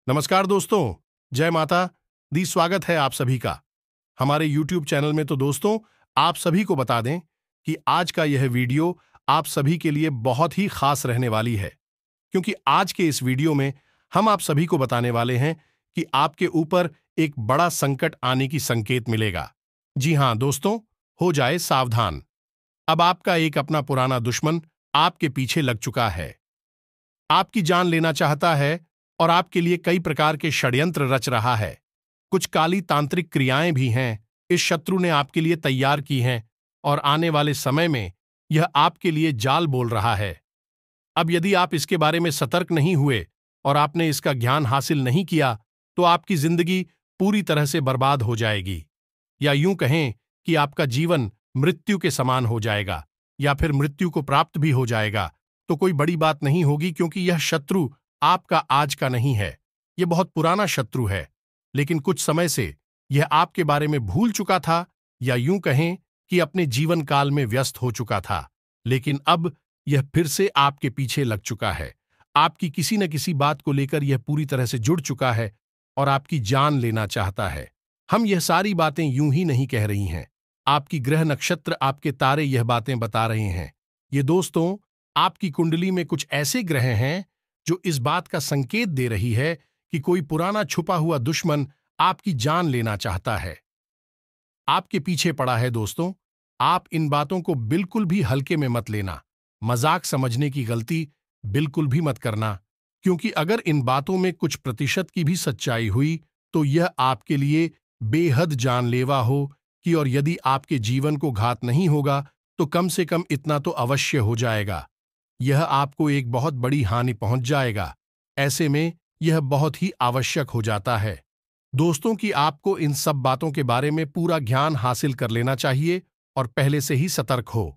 नमस्कार दोस्तों, जय माता दी। स्वागत है आप सभी का हमारे YouTube चैनल में। तो दोस्तों, आप सभी को बता दें कि आज का यह वीडियो आप सभी के लिए बहुत ही खास रहने वाली है, क्योंकि आज के इस वीडियो में हम आप सभी को बताने वाले हैं कि आपके ऊपर एक बड़ा संकट आने की संकेत मिलेगा। जी हां दोस्तों, हो जाए सावधान। अब आपका एक अपना पुराना दुश्मन आपके पीछे लग चुका है, आपकी जान लेना चाहता है और आपके लिए कई प्रकार के षड्यंत्र रच रहा है। कुछ काली तांत्रिक क्रियाएं भी हैं इस शत्रु ने आपके लिए तैयार की हैं, और आने वाले समय में यह आपके लिए जाल बोल रहा है। अब यदि आप इसके बारे में सतर्क नहीं हुए और आपने इसका ज्ञान हासिल नहीं किया, तो आपकी जिंदगी पूरी तरह से बर्बाद हो जाएगी, या यूं कहें कि आपका जीवन मृत्यु के समान हो जाएगा, या फिर मृत्यु को प्राप्त भी हो जाएगा। तो कोई बड़ी बात नहीं होगी, क्योंकि यह शत्रु आपका आज का नहीं है, यह बहुत पुराना शत्रु है। लेकिन कुछ समय से यह आपके बारे में भूल चुका था, या यूं कहें कि अपने जीवन काल में व्यस्त हो चुका था। लेकिन अब यह फिर से आपके पीछे लग चुका है। आपकी किसी न किसी बात को लेकर यह पूरी तरह से जुड़ चुका है और आपकी जान लेना चाहता है। हम यह सारी बातें यूं ही नहीं कह रही हैं, आपकी ग्रह नक्षत्र, आपके तारे यह बातें बता रहे हैं। ये दोस्तों, आपकी कुंडली में कुछ ऐसे ग्रह हैं जो इस बात का संकेत दे रही है कि कोई पुराना छुपा हुआ दुश्मन आपकी जान लेना चाहता है, आपके पीछे पड़ा है। दोस्तों, आप इन बातों को बिल्कुल भी हल्के में मत लेना, मजाक समझने की गलती बिल्कुल भी मत करना, क्योंकि अगर इन बातों में कुछ प्रतिशत की भी सच्चाई हुई तो यह आपके लिए बेहद जानलेवा हो कि, और यदि आपके जीवन को घात नहीं होगा तो कम से कम इतना तो अवश्य हो जाएगा, यह आपको एक बहुत बड़ी हानि पहुंच जाएगा। ऐसे में यह बहुत ही आवश्यक हो जाता है दोस्तों कि आपको इन सब बातों के बारे में पूरा ज्ञान हासिल कर लेना चाहिए और पहले से ही सतर्क हो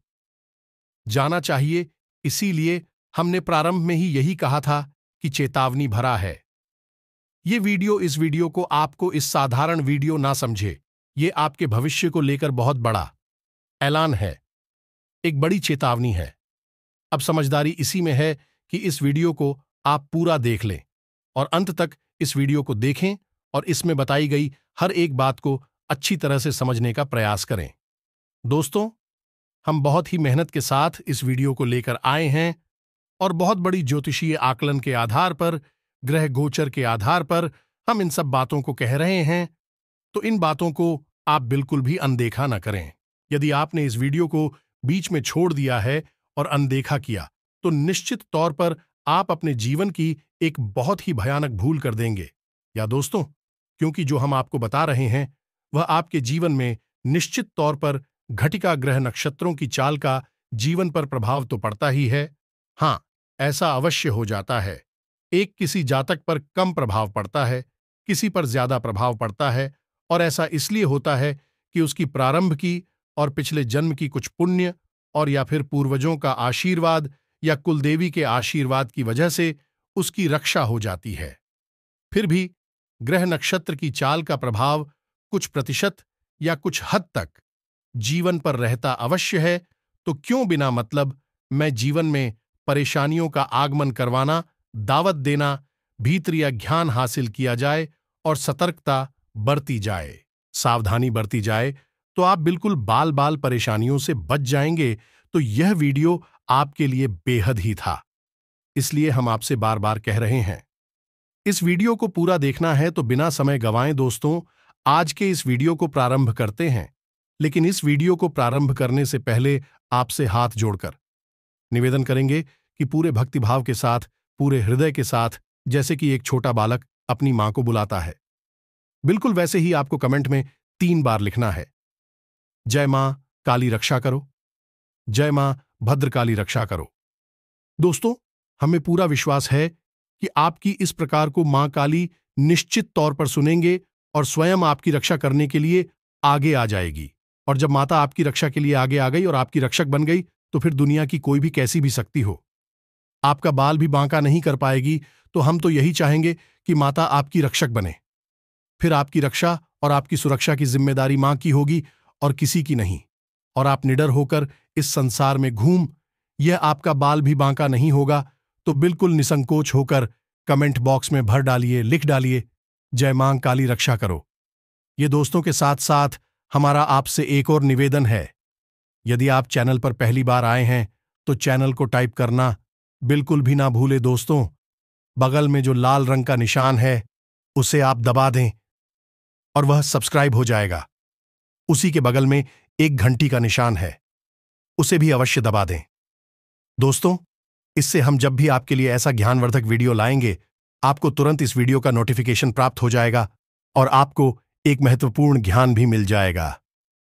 जाना चाहिए। इसीलिए हमने प्रारंभ में ही यही कहा था कि चेतावनी भरा है ये वीडियो। इस वीडियो को आपको इस साधारण वीडियो ना समझे, ये आपके भविष्य को लेकर बहुत बड़ा ऐलान है, एक बड़ी चेतावनी है। अब समझदारी इसी में है कि इस वीडियो को आप पूरा देख लें और अंत तक इस वीडियो को देखें और इसमें बताई गई हर एक बात को अच्छी तरह से समझने का प्रयास करें। दोस्तों, हम बहुत ही मेहनत के साथ इस वीडियो को लेकर आए हैं और बहुत बड़ी ज्योतिषीय आकलन के आधार पर, ग्रह गोचर के आधार पर हम इन सब बातों को कह रहे हैं। तो इन बातों को आप बिल्कुल भी अनदेखा न करें। यदि आपने इस वीडियो को बीच में छोड़ दिया है और अनदेखा किया, तो निश्चित तौर पर आप अपने जीवन की एक बहुत ही भयानक भूल कर देंगे। या दोस्तों, क्योंकि जो हम आपको बता रहे हैं वह आपके जीवन में निश्चित तौर पर घटिका ग्रह नक्षत्रों की चाल का जीवन पर प्रभाव तो पड़ता ही है। हाँ, ऐसा अवश्य हो जाता है। एक किसी जातक पर कम प्रभाव पड़ता है, किसी पर ज्यादा प्रभाव पड़ता है, और ऐसा इसलिए होता है कि उसकी प्रारंभ की और पिछले जन्म की कुछ पुण्य और या फिर पूर्वजों का आशीर्वाद या कुलदेवी के आशीर्वाद की वजह से उसकी रक्षा हो जाती है। फिर भी ग्रह नक्षत्र की चाल का प्रभाव कुछ प्रतिशत या कुछ हद तक जीवन पर रहता अवश्य है। तो क्यों बिना मतलब मैं जीवन में परेशानियों का आगमन करवाना, दावत देना, भीतरिया ज्ञान हासिल किया जाए और सतर्कता बरती जाए, सावधानी बरती जाए, तो आप बिल्कुल बाल बाल परेशानियों से बच जाएंगे। तो यह वीडियो आपके लिए बेहद ही था, इसलिए हम आपसे बार बार कह रहे हैं इस वीडियो को पूरा देखना है। तो बिना समय गंवाए दोस्तों, आज के इस वीडियो को प्रारंभ करते हैं। लेकिन इस वीडियो को प्रारंभ करने से पहले आपसे हाथ जोड़कर निवेदन करेंगे कि पूरे भक्तिभाव के साथ, पूरे हृदय के साथ, जैसे कि एक छोटा बालक अपनी मां को बुलाता है, बिल्कुल वैसे ही आपको कमेंट में 3 बार लिखना है। जय मां काली रक्षा करो, जय मां भद्रकाली रक्षा करो। दोस्तों, हमें पूरा विश्वास है कि आपकी इस प्रकार को मां काली निश्चित तौर पर सुनेंगे और स्वयं आपकी रक्षा करने के लिए आगे आ जाएगी। और जब माता आपकी रक्षा के लिए आगे आ गई और आपकी रक्षक बन गई, तो फिर दुनिया की कोई भी कैसी भी शक्ति हो आपका बाल भी बांका नहीं कर पाएगी। तो हम तो यही चाहेंगे कि माता आपकी रक्षक बने, फिर आपकी रक्षा और आपकी सुरक्षा की जिम्मेदारी मां की होगी और किसी की नहीं। और आप निडर होकर इस संसार में घूम, यह आपका बाल भी बांका नहीं होगा, तो बिल्कुल निसंकोच होकर कमेंट बॉक्स में भर डालिए, लिख डालिए, जय मां काली रक्षा करो। ये दोस्तों के साथ साथ हमारा आपसे एक और निवेदन है। यदि आप चैनल पर पहली बार आए हैं तो चैनल को टाइप करना बिल्कुल भी ना भूले दोस्तों। बगल में जो लाल रंग का निशान है उसे आप दबा दें और वह सब्सक्राइब हो जाएगा। उसी के बगल में एक घंटी का निशान है, उसे भी अवश्य दबा दें दोस्तों। इससे हम जब भी आपके लिए ऐसा ज्ञानवर्धक वीडियो लाएंगे, आपको तुरंत इस वीडियो का नोटिफिकेशन प्राप्त हो जाएगा और आपको एक महत्वपूर्ण ज्ञान भी मिल जाएगा।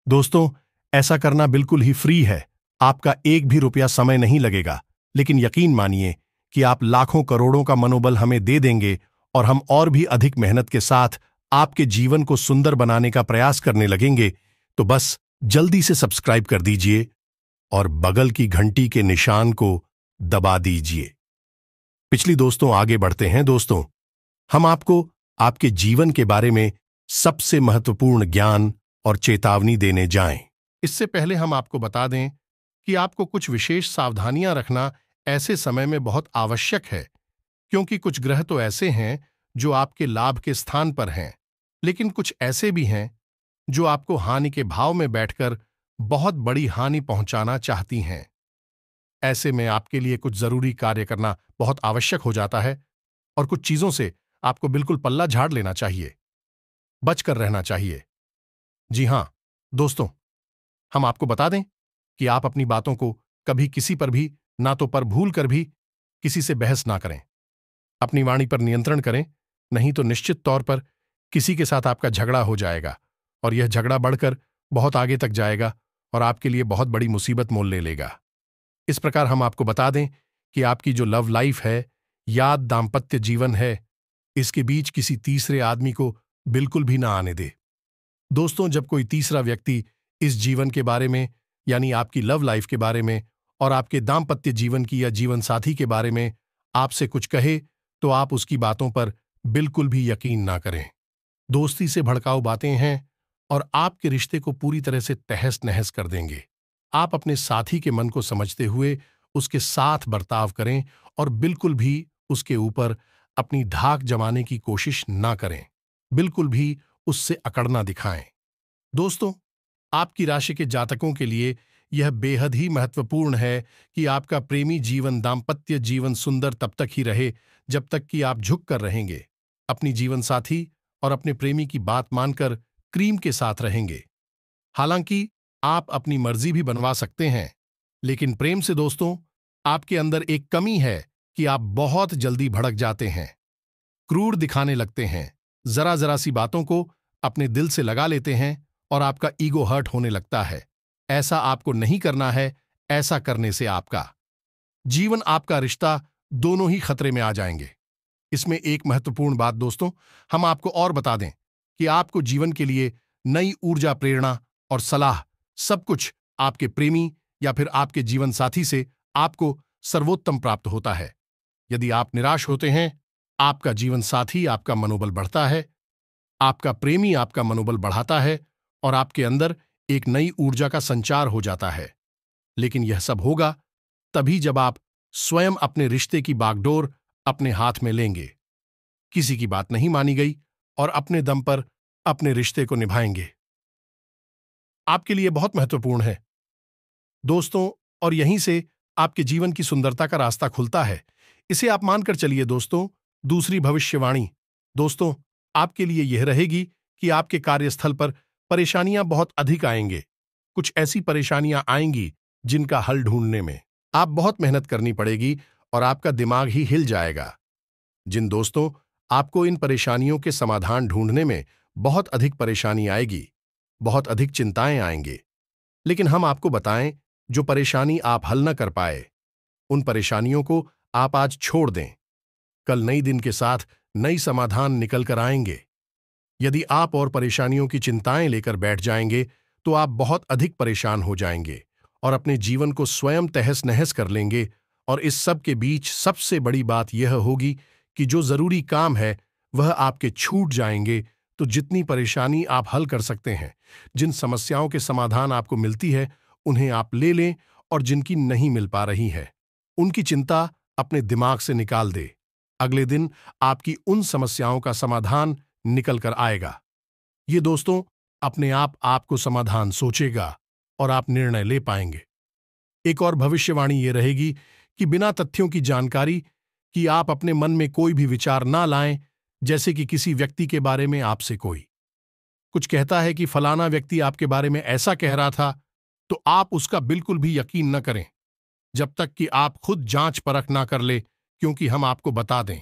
दोस्तों, ऐसा करना बिल्कुल ही फ्री है, आपका एक भी रुपया समय नहीं लगेगा, लेकिन यकीन मानिए कि आप लाखों करोड़ों का मनोबल हमें दे देंगे और हम और भी अधिक मेहनत के साथ आपके जीवन को सुंदर बनाने का प्रयास करने लगेंगे। तो बस जल्दी से सब्सक्राइब कर दीजिए और बगल की घंटी के निशान को दबा दीजिए। पिछली दोस्तों आगे बढ़ते हैं। दोस्तों, हम आपको आपके जीवन के बारे में सबसे महत्वपूर्ण ज्ञान और चेतावनी देने जाएं। इससे पहले हम आपको बता दें कि आपको कुछ विशेष सावधानियां रखना ऐसे समय में बहुत आवश्यक है, क्योंकि कुछ ग्रह तो ऐसे हैं जो आपके लाभ के स्थान पर हैं, लेकिन कुछ ऐसे भी हैं जो आपको हानि के भाव में बैठकर बहुत बड़ी हानि पहुंचाना चाहती हैं। ऐसे में आपके लिए कुछ जरूरी कार्य करना बहुत आवश्यक हो जाता है और कुछ चीजों से आपको बिल्कुल पल्ला झाड़ लेना चाहिए, बचकर रहना चाहिए। जी हां दोस्तों, हम आपको बता दें कि आप अपनी बातों को कभी किसी पर भी ना तो पर भूल कर भी किसी से बहस ना करें। अपनी वाणी पर नियंत्रण करें, नहीं तो निश्चित तौर पर किसी के साथ आपका झगड़ा हो जाएगा और यह झगड़ा बढ़कर बहुत आगे तक जाएगा और आपके लिए बहुत बड़ी मुसीबत मोल ले लेगा। इस प्रकार हम आपको बता दें कि आपकी जो लव लाइफ है, याद दाम्पत्य जीवन है, इसके बीच किसी तीसरे आदमी को बिल्कुल भी ना आने दे। दोस्तों, जब कोई तीसरा व्यक्ति इस जीवन के बारे में, यानी आपकी लव लाइफ के बारे में और आपके दाम्पत्य जीवन की या जीवन साथी के बारे में आपसे कुछ कहे, तो आप उसकी बातों पर बिल्कुल भी यकीन ना करें। दोस्ती से भड़काऊ बातें हैं और आपके रिश्ते को पूरी तरह से तहस नहस कर देंगे। आप अपने साथी के मन को समझते हुए उसके साथ बर्ताव करें और बिल्कुल भी उसके ऊपर अपनी धाक जमाने की कोशिश ना करें, बिल्कुल भी उससे अकड़ना दिखाएं। दोस्तों, आपकी राशि के जातकों के लिए यह बेहद ही महत्वपूर्ण है कि आपका प्रेमी जीवन, दाम्पत्य जीवन सुंदर तब तक ही रहे जब तक कि आप झुक कर रहेंगे, अपनी जीवन साथी और अपने प्रेमी की बात मानकर क्रीम के साथ रहेंगे। हालांकि आप अपनी मर्जी भी बनवा सकते हैं, लेकिन प्रेम से दोस्तों, आपके अंदर एक कमी है कि आप बहुत जल्दी भड़क जाते हैं, क्रूर दिखाने लगते हैं, जरा जरा सी बातों को अपने दिल से लगा लेते हैं और आपका ईगो हर्ट होने लगता है। ऐसा आपको नहीं करना है। ऐसा करने से आपका जीवन, आपका रिश्ता दोनों ही खतरे में आ जाएंगे। इसमें एक महत्वपूर्ण बात दोस्तों, हम आपको और बता दें कि आपको जीवन के लिए नई ऊर्जा, प्रेरणा और सलाह सब कुछ आपके प्रेमी या फिर आपके जीवन साथी से आपको सर्वोत्तम प्राप्त होता है। यदि आप निराश होते हैं, आपका जीवन साथी आपका मनोबल बढ़ता है, आपका प्रेमी आपका मनोबल बढ़ाता है और आपके अंदर एक नई ऊर्जा का संचार हो जाता है। लेकिन यह सब होगा तभी जब आप स्वयं अपने रिश्ते की बागडोर अपने हाथ में लेंगे, किसी की बात नहीं मानी गई और अपने दम पर अपने रिश्ते को निभाएंगे। आपके लिए बहुत महत्वपूर्ण है दोस्तों, और यहीं से आपके जीवन की सुंदरता का रास्ता खुलता है। इसे आप मानकर चलिए दोस्तों। दूसरी भविष्यवाणी दोस्तों, आपके लिए यह रहेगी कि आपके कार्यस्थल पर परेशानियां बहुत अधिक आएंगे। कुछ ऐसी परेशानियां आएंगी जिनका हल ढूंढने में आप बहुत मेहनत करनी पड़ेगी और आपका दिमाग ही हिल जाएगा। जिन दोस्तों, आपको इन परेशानियों के समाधान ढूंढने में बहुत अधिक परेशानी आएगी, बहुत अधिक चिंताएं आएंगे, लेकिन हम आपको बताएं, जो परेशानी आप हल न कर पाए, उन परेशानियों को आप आज छोड़ दें। कल नई दिन के साथ नई समाधान निकल कर आएंगे। यदि आप और परेशानियों की चिंताएं लेकर बैठ जाएंगे तो आप बहुत अधिक परेशान हो जाएंगे और अपने जीवन को स्वयं तहस नहस कर लेंगे। और इस सब के बीच सबसे बड़ी बात यह होगी कि जो जरूरी काम है वह आपके छूट जाएंगे। तो जितनी परेशानी आप हल कर सकते हैं, जिन समस्याओं के समाधान आपको मिलती है, उन्हें आप ले लें और जिनकी नहीं मिल पा रही है, उनकी चिंता अपने दिमाग से निकाल दे। अगले दिन आपकी उन समस्याओं का समाधान निकल कर आएगा। ये दोस्तों अपने आप आपको समाधान सोचेगा और आप निर्णय ले पाएंगे। एक और भविष्यवाणी ये रहेगी कि बिना तथ्यों की जानकारी कि आप अपने मन में कोई भी विचार ना लाएं, जैसे कि किसी व्यक्ति के बारे में आपसे कोई कुछ कहता है कि फलाना व्यक्ति आपके बारे में ऐसा कह रहा था, तो आप उसका बिल्कुल भी यकीन न करें जब तक कि आप खुद जांच परख ना कर ले, क्योंकि हम आपको बता दें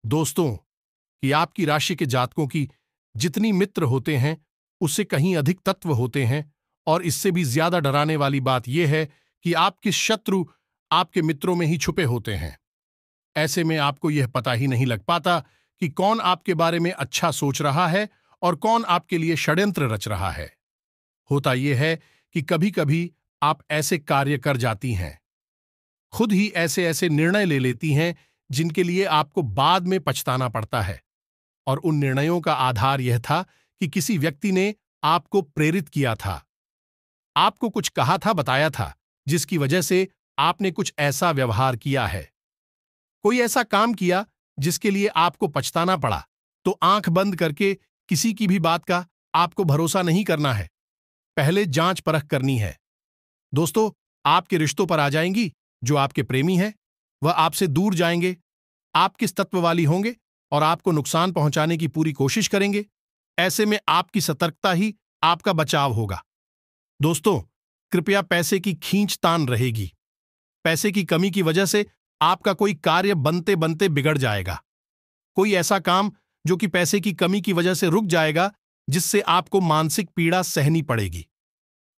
दोस्तों कि आपकी राशि के जातकों की जितनी मित्र होते हैं उससे कहीं अधिक तत्व होते हैं। और इससे भी ज्यादा डराने वाली बात यह है कि आपके शत्रु आपके मित्रों में ही छुपे होते हैं। ऐसे में आपको यह पता ही नहीं लग पाता कि कौन आपके बारे में अच्छा सोच रहा है और कौन आपके लिए षड्यंत्र रच रहा है। होता यह है कि कभी कभी आप ऐसे कार्य कर जाती हैं, खुद ही ऐसे ऐसे निर्णय ले लेती हैं जिनके लिए आपको बाद में पछताना पड़ता है। और उन निर्णयों का आधार यह था कि किसी व्यक्ति ने आपको प्रेरित किया था, आपको कुछ कहा था, बताया था, जिसकी वजह से आपने कुछ ऐसा व्यवहार किया है, कोई ऐसा काम किया जिसके लिए आपको पछताना पड़ा। तो आंख बंद करके किसी की भी बात का आपको भरोसा नहीं करना है, पहले जांच परख करनी है। दोस्तों आपके रिश्तों पर आ जाएंगी जो आपके प्रेमी हैं, वह आपसे दूर जाएंगे, आप किस तत्व वाली होंगे और आपको नुकसान पहुंचाने की पूरी कोशिश करेंगे। ऐसे में आपकी सतर्कता ही आपका बचाव होगा। दोस्तों कृपया पैसे की खींचतान रहेगी, पैसे की कमी की वजह से आपका कोई कार्य बनते बनते बिगड़ जाएगा, कोई ऐसा काम जो कि पैसे की कमी की वजह से रुक जाएगा, जिससे आपको मानसिक पीड़ा सहनी पड़ेगी।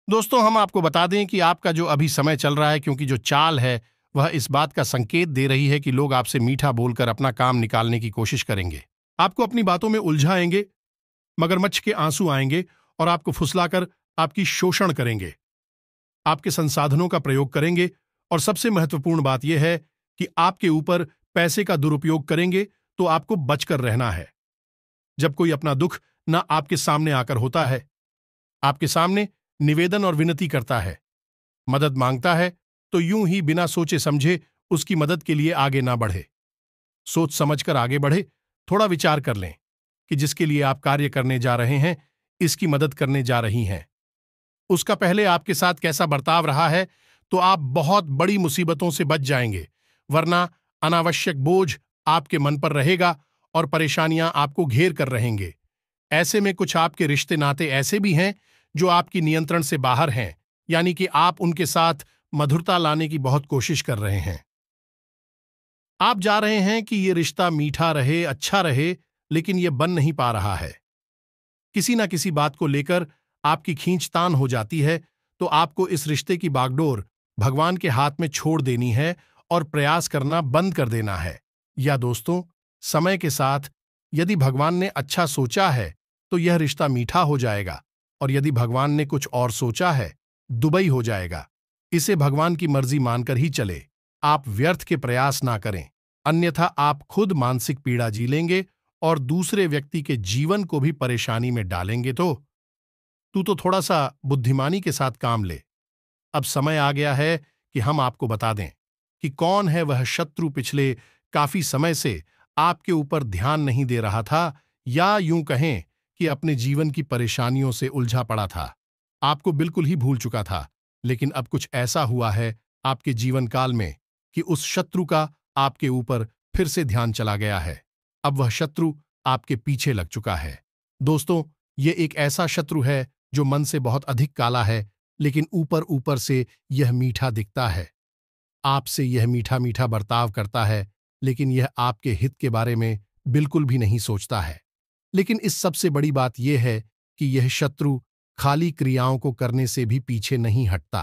दोस्तों हम आपको बता दें कि आपका जो अभी समय चल रहा है, क्योंकि जो चाल है वह इस बात का संकेत दे रही है कि लोग आपसे मीठा बोलकर अपना काम निकालने की कोशिश करेंगे, आपको अपनी बातों में उलझाएंगे, मगरमच्छ के आंसू आएंगे और आपको फुसलाकर आपकी शोषण करेंगे, आपके संसाधनों का प्रयोग करेंगे और सबसे महत्वपूर्ण बात यह है कि आपके ऊपर पैसे का दुरुपयोग करेंगे। तो आपको बचकर रहना है। जब कोई अपना दुख न आपके सामने आकर होता है, आपके सामने निवेदन और विनती करता है, मदद मांगता है, तो यूं ही बिना सोचे समझे उसकी मदद के लिए आगे ना बढ़े, सोच समझकर आगे बढ़े। थोड़ा विचार कर लें कि जिसके लिए आप कार्य करने जा रहे हैं, इसकी मदद करने जा रही हैं, उसका पहले आपके साथ कैसा बर्ताव रहा है, तो आप बहुत बड़ी मुसीबतों से बच जाएंगे। वरना अनावश्यक बोझ आपके मन पर रहेगा और परेशानियां आपको घेर कर रहेंगे। ऐसे में कुछ आपके रिश्ते नाते ऐसे भी हैं जो आपकी नियंत्रण से बाहर हैं, यानी कि आप उनके साथ मधुरता लाने की बहुत कोशिश कर रहे हैं। आप जा रहे हैं कि ये रिश्ता मीठा रहे, अच्छा रहे, लेकिन ये बन नहीं पा रहा है। किसी ना किसी बात को लेकर आपकी खींचतान हो जाती है, तो आपको इस रिश्ते की बागडोर भगवान के हाथ में छोड़ देनी है और प्रयास करना बंद कर देना है। या दोस्तों समय के साथ यदि भगवान ने अच्छा सोचा है तो यह रिश्ता मीठा हो जाएगा, और यदि भगवान ने कुछ और सोचा है, दुबई हो जाएगा। इसे भगवान की मर्जी मानकर ही चले, आप व्यर्थ के प्रयास ना करें, अन्यथा आप खुद मानसिक पीड़ा जी लेंगे और दूसरे व्यक्ति के जीवन को भी परेशानी में डालेंगे। तू तो थोड़ा सा बुद्धिमानी के साथ काम ले। अब समय आ गया है कि हम आपको बता दें कि कौन है वह शत्रु पिछले काफी समय से आपके ऊपर ध्यान नहीं दे रहा था, या यूं कहें कि अपने जीवन की परेशानियों से उलझा पड़ा था, आपको बिल्कुल ही भूल चुका था। लेकिन अब कुछ ऐसा हुआ है आपके जीवन काल में कि उस शत्रु का आपके ऊपर फिर से ध्यान चला गया है। अब वह शत्रु आपके पीछे लग चुका है। दोस्तों ये एक ऐसा शत्रु है जो मन से बहुत अधिक काला है, लेकिन ऊपर ऊपर से यह मीठा दिखता है। आपसे यह मीठा मीठा बर्ताव करता है, लेकिन यह आपके हित के बारे में बिल्कुल भी नहीं सोचता है। लेकिन इस सबसे बड़ी बात यह है कि यह शत्रु खाली क्रियाओं को करने से भी पीछे नहीं हटता।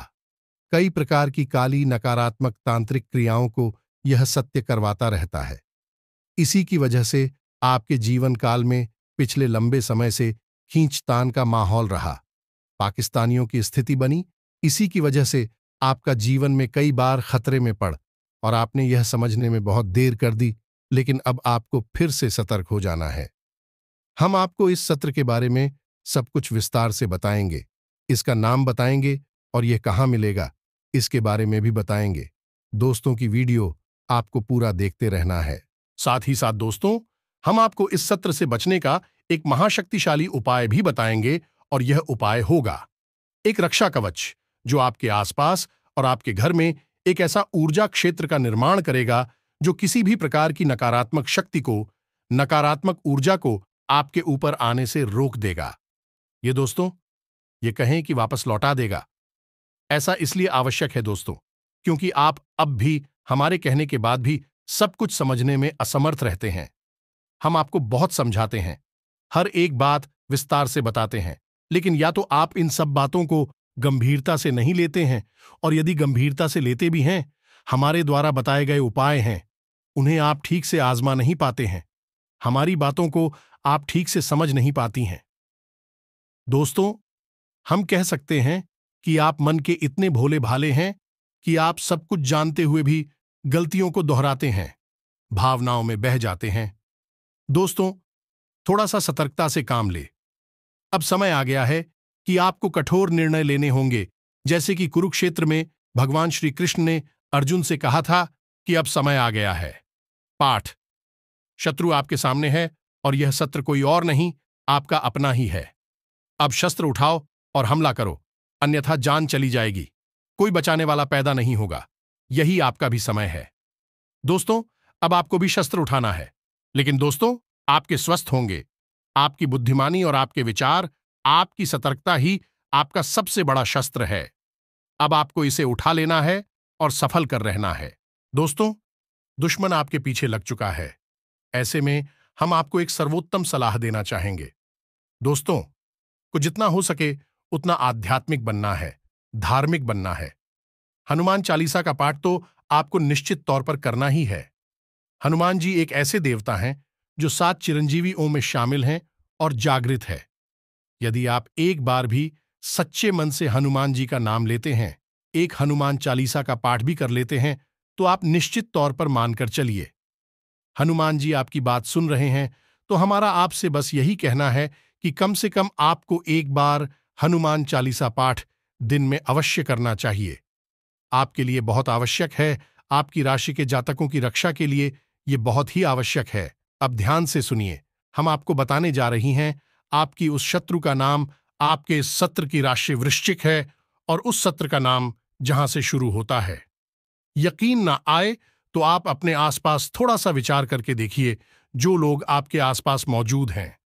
कई प्रकार की काली नकारात्मक तांत्रिक क्रियाओं को यह सत्य करवाता रहता है। इसी की वजह से आपके जीवन काल में पिछले लंबे समय से खींचतान का माहौल रहा, पाकिस्तानियों की स्थिति बनी। इसी की वजह से आपका जीवन में कई बार खतरे में पड़ और आपने यह समझने में बहुत देर कर दी, लेकिन अब आपको फिर से सतर्क हो जाना है। हम आपको इस सत्र के बारे में सब कुछ विस्तार से बताएंगे, इसका नाम बताएंगे और यह कहाँ मिलेगा इसके बारे में भी बताएंगे। दोस्तों की वीडियो आपको पूरा देखते रहना है। साथ ही साथ दोस्तों, हम आपको इस सत्र से बचने का एक महाशक्तिशाली उपाय भी बताएंगे और यह उपाय होगा एक रक्षा कवच, जो आपके आसपास और आपके घर में एक ऐसा ऊर्जा क्षेत्र का निर्माण करेगा जो किसी भी प्रकार की नकारात्मक शक्ति को, नकारात्मक ऊर्जा को आपके ऊपर आने से रोक देगा। ये दोस्तों, ये कहें कि वापस लौटा देगा। ऐसा इसलिए आवश्यक है दोस्तों, क्योंकि आप अब भी हमारे कहने के बाद भी सब कुछ समझने में असमर्थ रहते हैं। हम आपको बहुत समझाते हैं, हर एक बात विस्तार से बताते हैं, लेकिन या तो आप इन सब बातों को गंभीरता से नहीं लेते हैं, और यदि गंभीरता से लेते भी हैं, हमारे द्वारा बताए गए उपाय हैं, उन्हें आप ठीक से आजमा नहीं पाते हैं, हमारी बातों को आप ठीक से समझ नहीं पाती हैं। दोस्तों, हम कह सकते हैं कि आप मन के इतने भोले भाले हैं कि आप सब कुछ जानते हुए भी गलतियों को दोहराते हैं, भावनाओं में बह जाते हैं। दोस्तों, थोड़ा सा सतर्कता से काम ले। अब समय आ गया है कि आपको कठोर निर्णय लेने होंगे, जैसे कि कुरुक्षेत्र में भगवान श्री कृष्ण ने अर्जुन से कहा था कि अब समय आ गया है। पाठ: शत्रु आपके सामने है और यह सत्र कोई और नहीं, आपका अपना ही है। अब शस्त्र उठाओ और हमला करो, अन्यथा जान चली जाएगी, कोई बचाने वाला पैदा नहीं होगा। यही आपका भी समय है। दोस्तों, अब आपको भी शस्त्र उठाना है, लेकिन दोस्तों, आपके स्वस्थ होंगे। आपकी बुद्धिमानी और आपके विचार, आपकी सतर्कता ही आपका सबसे बड़ा शस्त्र है। अब आपको इसे उठा लेना है और सफल कर रहना है। दोस्तों, दुश्मन आपके पीछे लग चुका है। ऐसे में हम आपको एक सर्वोत्तम सलाह देना चाहेंगे। दोस्तों को जितना हो सके उतना आध्यात्मिक बनना है, धार्मिक बनना है। हनुमान चालीसा का पाठ तो आपको निश्चित तौर पर करना ही है। हनुमान जी एक ऐसे देवता हैं जो 7 चिरंजीवियों में शामिल हैं और जागृत है। यदि आप एक बार भी सच्चे मन से हनुमान जी का नाम लेते हैं, एक हनुमान चालीसा का पाठ भी कर लेते हैं, तो आप निश्चित तौर पर मानकर चलिए, हनुमान जी आपकी बात सुन रहे हैं। तो हमारा आपसे बस यही कहना है कि कम से कम आपको एक बार हनुमान चालीसा पाठ दिन में अवश्य करना चाहिए। आपके लिए बहुत आवश्यक है, आपकी राशि के जातकों की रक्षा के लिए यह बहुत ही आवश्यक है। अब ध्यान से सुनिए, हम आपको बताने जा रही हैं, आपकी उस शत्रु का नाम आपके इस सत्र की राशि वृश्चिक है, और उस सत्र का नाम जहां से शुरू होता है। यकीन ना आए तो आप अपने आसपास थोड़ा सा विचार करके देखिए, जो लोग आपके आसपास मौजूद हैं,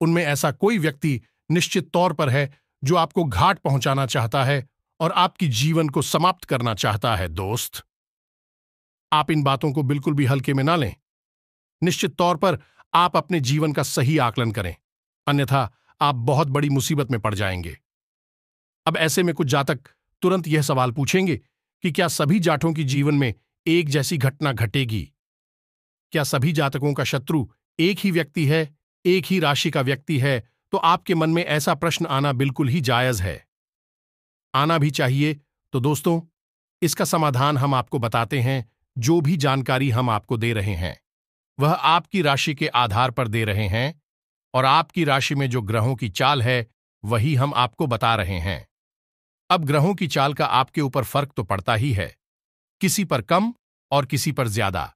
उनमें ऐसा कोई व्यक्ति निश्चित तौर पर है जो आपको घाट पहुंचाना चाहता है और आपकी जीवन को समाप्त करना चाहता है। दोस्त, आप इन बातों को बिल्कुल भी हल्के में ना लें। निश्चित तौर पर आप अपने जीवन का सही आकलन करें, अन्यथा आप बहुत बड़ी मुसीबत में पड़ जाएंगे। अब ऐसे में कुछ जातक तुरंत यह सवाल पूछेंगे कि क्या सभी जाटों की जीवन में एक जैसी घटना घटेगी? क्या सभी जातकों का शत्रु एक ही व्यक्ति है, एक ही राशि का व्यक्ति है? तो आपके मन में ऐसा प्रश्न आना बिल्कुल ही जायज है, आना भी चाहिए। तो दोस्तों, इसका समाधान हम आपको बताते हैं। जो भी जानकारी हम आपको दे रहे हैं, वह आपकी राशि के आधार पर दे रहे हैं, और आपकी राशि में जो ग्रहों की चाल है, वही हम आपको बता रहे हैं। अब ग्रहों की चाल का आपके ऊपर फर्क तो पड़ता ही है, किसी पर कम और किसी पर ज्यादा।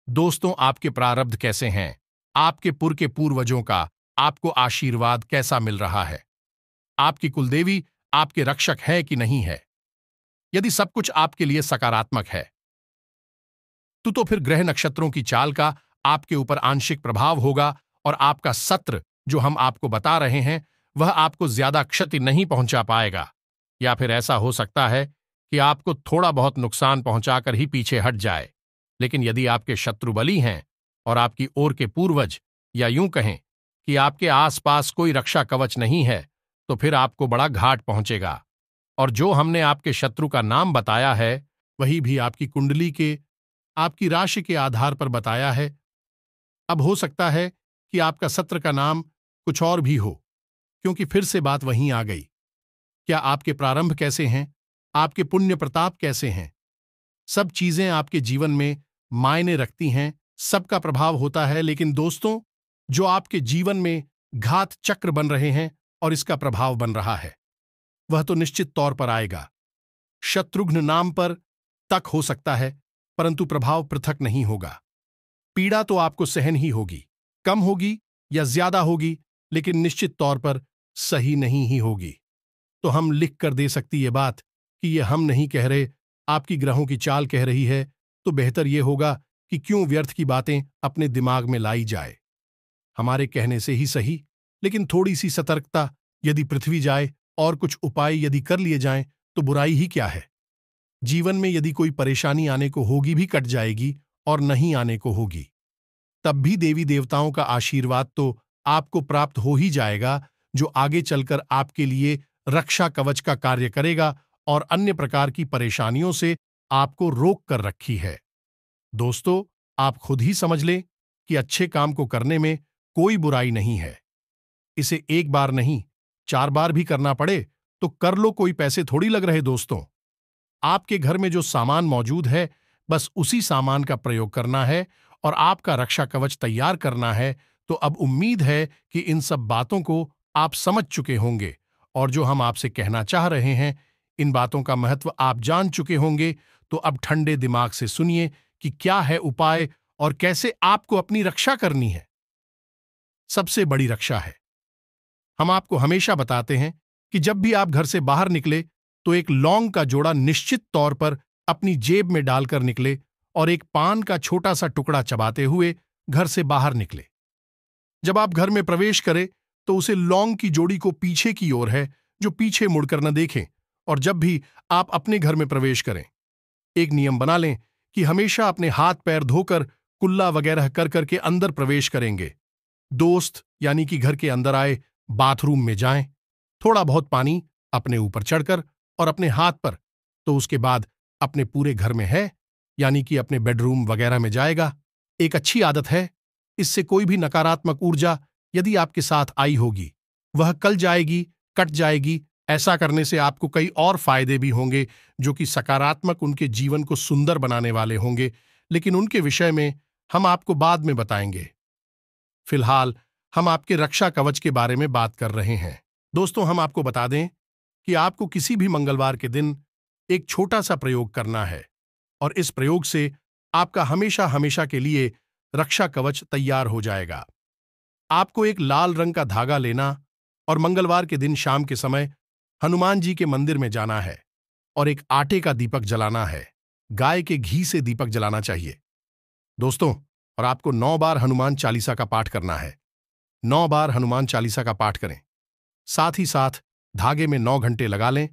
दोस्तों, आपके प्रारब्ध कैसे हैं, आपके पुर के पूर्वजों का आपको आशीर्वाद कैसा मिल रहा है, आपकी कुलदेवी आपके रक्षक है कि नहीं है? यदि सब कुछ आपके लिए सकारात्मक है, तो फिर ग्रह नक्षत्रों की चाल का आपके ऊपर आंशिक प्रभाव होगा, और आपका सत्र जो हम आपको बता रहे हैं, वह आपको ज्यादा क्षति नहीं पहुंचा पाएगा, या फिर ऐसा हो सकता है कि आपको थोड़ा बहुत नुकसान पहुंचाकर ही पीछे हट जाए। लेकिन यदि आपके शत्रु बली हैं और आपकी ओर के पूर्वज, या यूं कहें कि आपके आसपास कोई रक्षा कवच नहीं है, तो फिर आपको बड़ा घाट पहुंचेगा। और जो हमने आपके शत्रु का नाम बताया है, वही भी आपकी कुंडली के, आपकी राशि के आधार पर बताया है। अब हो सकता है कि आपका सत्र का नाम कुछ और भी हो, क्योंकि फिर से बात वहीं आ गई। क्या आपके प्रारंभ कैसे हैं, आपके पुण्य प्रताप कैसे हैं, सब चीजें आपके जीवन में मायने रखती हैं, सबका प्रभाव होता है। लेकिन दोस्तों, जो आपके जीवन में घात चक्र बन रहे हैं और इसका प्रभाव बन रहा है, वह तो निश्चित तौर पर आएगा। शत्रुघ्न नाम पर तक हो सकता है, परंतु प्रभाव पृथक नहीं होगा। पीड़ा तो आपको सहन ही होगी, कम होगी या ज्यादा होगी, लेकिन निश्चित तौर पर सही नहीं ही होगी। तो हम लिख कर दे सकती ये बात कि ये हम नहीं कह रहे, आपकी ग्रहों की चाल कह रही है, तो बेहतर ये होगा कि क्यों व्यर्थ की बातें अपने दिमाग में लाई जाए। हमारे कहने से ही सही, लेकिन थोड़ी सी सतर्कता यदि पृथ्वी जाए और कुछ उपाय यदि कर लिए जाएं, तो बुराई ही क्या है। जीवन में यदि कोई परेशानी आने को होगी भी कट जाएगी और नहीं आने को होगी, तब भी देवी देवताओं का आशीर्वाद तो आपको प्राप्त हो ही जाएगा, जो आगे चलकर आपके लिए रक्षा कवच का कार्य करेगा और अन्य प्रकार की परेशानियों से आपको रोक कर रखी है। दोस्तों, आप खुद ही समझ लें कि अच्छे काम को करने में कोई बुराई नहीं है। इसे एक बार नहीं, 4 बार भी करना पड़े तो कर लो, कोई पैसे थोड़ी लग रहे। दोस्तों, आपके घर में जो सामान मौजूद है, बस उसी सामान का प्रयोग करना है और आपका रक्षा कवच तैयार करना है। तो अब उम्मीद है कि इन सब बातों को आप समझ चुके होंगे और जो हम आपसे कहना चाह रहे हैं, इन बातों का महत्व आप जान चुके होंगे। तो अब ठंडे दिमाग से सुनिए कि क्या है उपाय और कैसे आपको अपनी रक्षा करनी है। सबसे बड़ी रक्षा है, हम आपको हमेशा बताते हैं कि जब भी आप घर से बाहर निकले तो एक लौंग का जोड़ा निश्चित तौर पर अपनी जेब में डालकर निकले और एक पान का छोटा सा टुकड़ा चबाते हुए घर से बाहर निकले। जब आप घर में प्रवेश करें तो उसे लौंग की जोड़ी को पीछे की ओर है, जो पीछे मुड़कर न देखें। और जब भी आप अपने घर में प्रवेश करें, एक नियम बना लें कि हमेशा अपने हाथ पैर धोकर कुल्ला वगैरह कर करके अंदर प्रवेश करेंगे। दोस्त यानी कि घर के अंदर आए, बाथरूम में जाएं, थोड़ा बहुत पानी अपने ऊपर चढ़कर और अपने हाथ पर, तो उसके बाद अपने पूरे घर में है यानी कि अपने बेडरूम वगैरह में जाएगा। एक अच्छी आदत है, इससे कोई भी नकारात्मक ऊर्जा यदि आपके साथ आई होगी, वह कल जाएगी, कट जाएगी। ऐसा करने से आपको कई और फायदे भी होंगे, जो कि सकारात्मक उनके जीवन को सुंदर बनाने वाले होंगे, लेकिन उनके विषय में हम आपको बाद में बताएंगे। फिलहाल हम आपके रक्षा कवच के बारे में बात कर रहे हैं। दोस्तों, हम आपको बता दें कि आपको किसी भी मंगलवार के दिन एक छोटा सा प्रयोग करना है और इस प्रयोग से आपका हमेशा हमेशा के लिए रक्षा कवच तैयार हो जाएगा। आपको एक लाल रंग का धागा लेना और मंगलवार के दिन शाम के समय हनुमान जी के मंदिर में जाना है और एक आटे का दीपक जलाना है। गाय के घी से दीपक जलाना चाहिए दोस्तों। और आपको 9 बार हनुमान चालीसा का पाठ करना है। 9 बार हनुमान चालीसा का पाठ करें। साथ ही साथ धागे में 9 घंटे लगा लें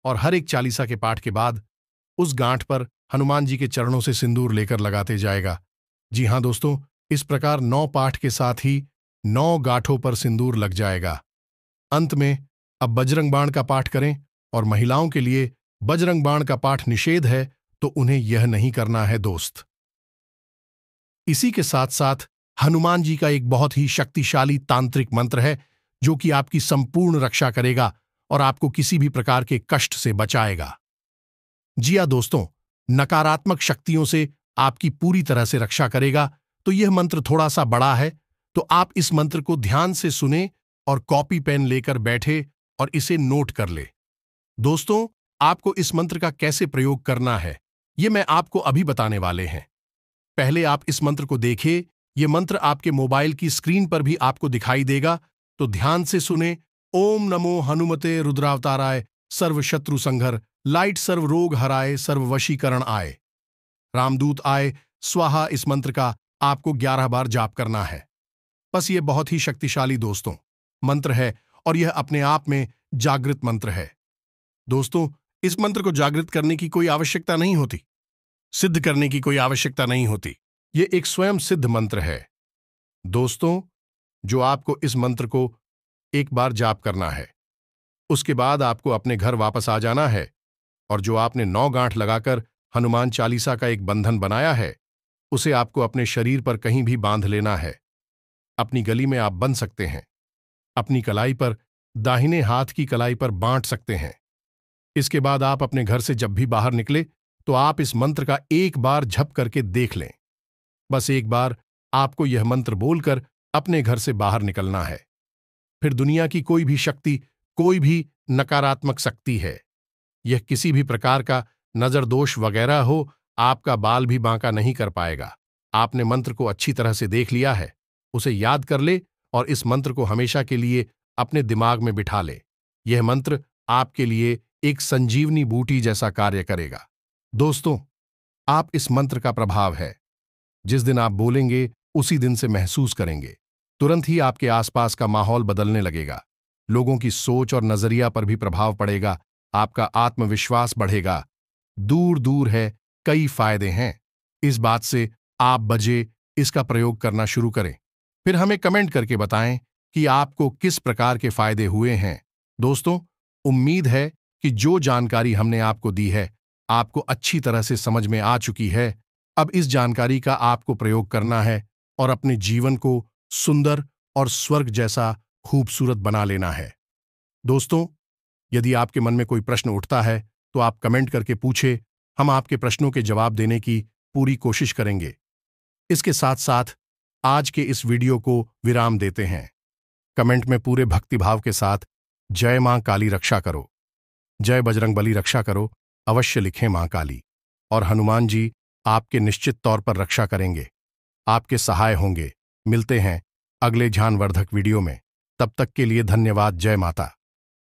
और हर एक चालीसा के पाठ के बाद उस गांठ पर हनुमान जी के चरणों से सिंदूर लेकर लगाते जाएगा। जी हां दोस्तों, इस प्रकार 9 पाठ के साथ ही 9 गांठों पर सिंदूर लग जाएगा। अंत में अब बजरंग बाण का पाठ करें और महिलाओं के लिए बजरंग बाण का पाठ निषेध है, तो उन्हें यह नहीं करना है दोस्त। इसी के साथ साथ हनुमान जी का एक बहुत ही शक्तिशाली तांत्रिक मंत्र है, जो कि आपकी संपूर्ण रक्षा करेगा और आपको किसी भी प्रकार के कष्ट से बचाएगा। जी हां दोस्तों, नकारात्मक शक्तियों से आपकी पूरी तरह से रक्षा करेगा। तो यह मंत्र थोड़ा सा बड़ा है, तो आप इस मंत्र को ध्यान से सुने और कॉपी पेन लेकर बैठे और इसे नोट कर ले। दोस्तों, आपको इस मंत्र का कैसे प्रयोग करना है, यह मैं आपको अभी बताने वाले हैं। पहले आप इस मंत्र को देखिए। यह मंत्र आपके मोबाइल की स्क्रीन पर भी आपको दिखाई देगा, तो ध्यान से सुने। ओम नमो हनुमते रुद्रावताराय, सर्व शत्रु संघर, लाइट सर्व रोग हराए, सर्व वशीकरण आए, रामदूत आए, स्वाहा। इस मंत्र का आपको 11 बार जाप करना है। बस ये बहुत ही शक्तिशाली दोस्तों मंत्र है और यह अपने आप में जागृत मंत्र है। दोस्तों, इस मंत्र को जागृत करने की कोई आवश्यकता नहीं होती, सिद्ध करने की कोई आवश्यकता नहीं होती। यह एक स्वयं सिद्ध मंत्र है दोस्तों, जो आपको इस मंत्र को एक बार जाप करना है। उसके बाद आपको अपने घर वापस आ जाना है और जो आपने 9 गांठ लगाकर हनुमान चालीसा का एक बंधन बनाया है, उसे आपको अपने शरीर पर कहीं भी बांध लेना है। अपनी गली में आप बंध सकते हैं, अपनी कलाई पर, दाहिने हाथ की कलाई पर बांट सकते हैं। इसके बाद आप अपने घर से जब भी बाहर निकले तो आप इस मंत्र का एक बार झप करके देख लें। बस एक बार आपको यह मंत्र बोलकर अपने घर से बाहर निकलना है। फिर दुनिया की कोई भी शक्ति, कोई भी नकारात्मक शक्ति है, यह किसी भी प्रकार का नजर दोष वगैरह हो, आपका बाल भी बांका नहीं कर पाएगा। आपने मंत्र को अच्छी तरह से देख लिया है, उसे याद कर ले और इस मंत्र को हमेशा के लिए अपने दिमाग में बिठा ले। यह मंत्र आपके लिए एक संजीवनी बूटी जैसा कार्य करेगा। दोस्तों, आप इस मंत्र का प्रभाव है, जिस दिन आप बोलेंगे उसी दिन से महसूस करेंगे। तुरंत ही आपके आसपास का माहौल बदलने लगेगा। लोगों की सोच और नजरिया पर भी प्रभाव पड़ेगा। आपका आत्मविश्वास बढ़ेगा। दूर दूर है, कई फायदे हैं। इस बात से आप बजे इसका प्रयोग करना शुरू करें। फिर हमें कमेंट करके बताएं कि आपको किस प्रकार के फायदे हुए हैं। दोस्तों, उम्मीद है कि जो जानकारी हमने आपको दी है आपको अच्छी तरह से समझ में आ चुकी है। अब इस जानकारी का आपको प्रयोग करना है और अपने जीवन को सुंदर और स्वर्ग जैसा खूबसूरत बना लेना है। दोस्तों, यदि आपके मन में कोई प्रश्न उठता है तो आप कमेंट करके पूछे। हम आपके प्रश्नों के जवाब देने की पूरी कोशिश करेंगे। इसके साथ साथ आज के इस वीडियो को विराम देते हैं। कमेंट में पूरे भक्तिभाव के साथ जय मां काली रक्षा करो, जय बजरंगबली रक्षा करो अवश्य लिखें मां काली। और हनुमान जी आपके निश्चित तौर पर रक्षा करेंगे, आपके सहाय होंगे। मिलते हैं अगले ज्ञानवर्धक वीडियो में। तब तक के लिए धन्यवाद। जय माता।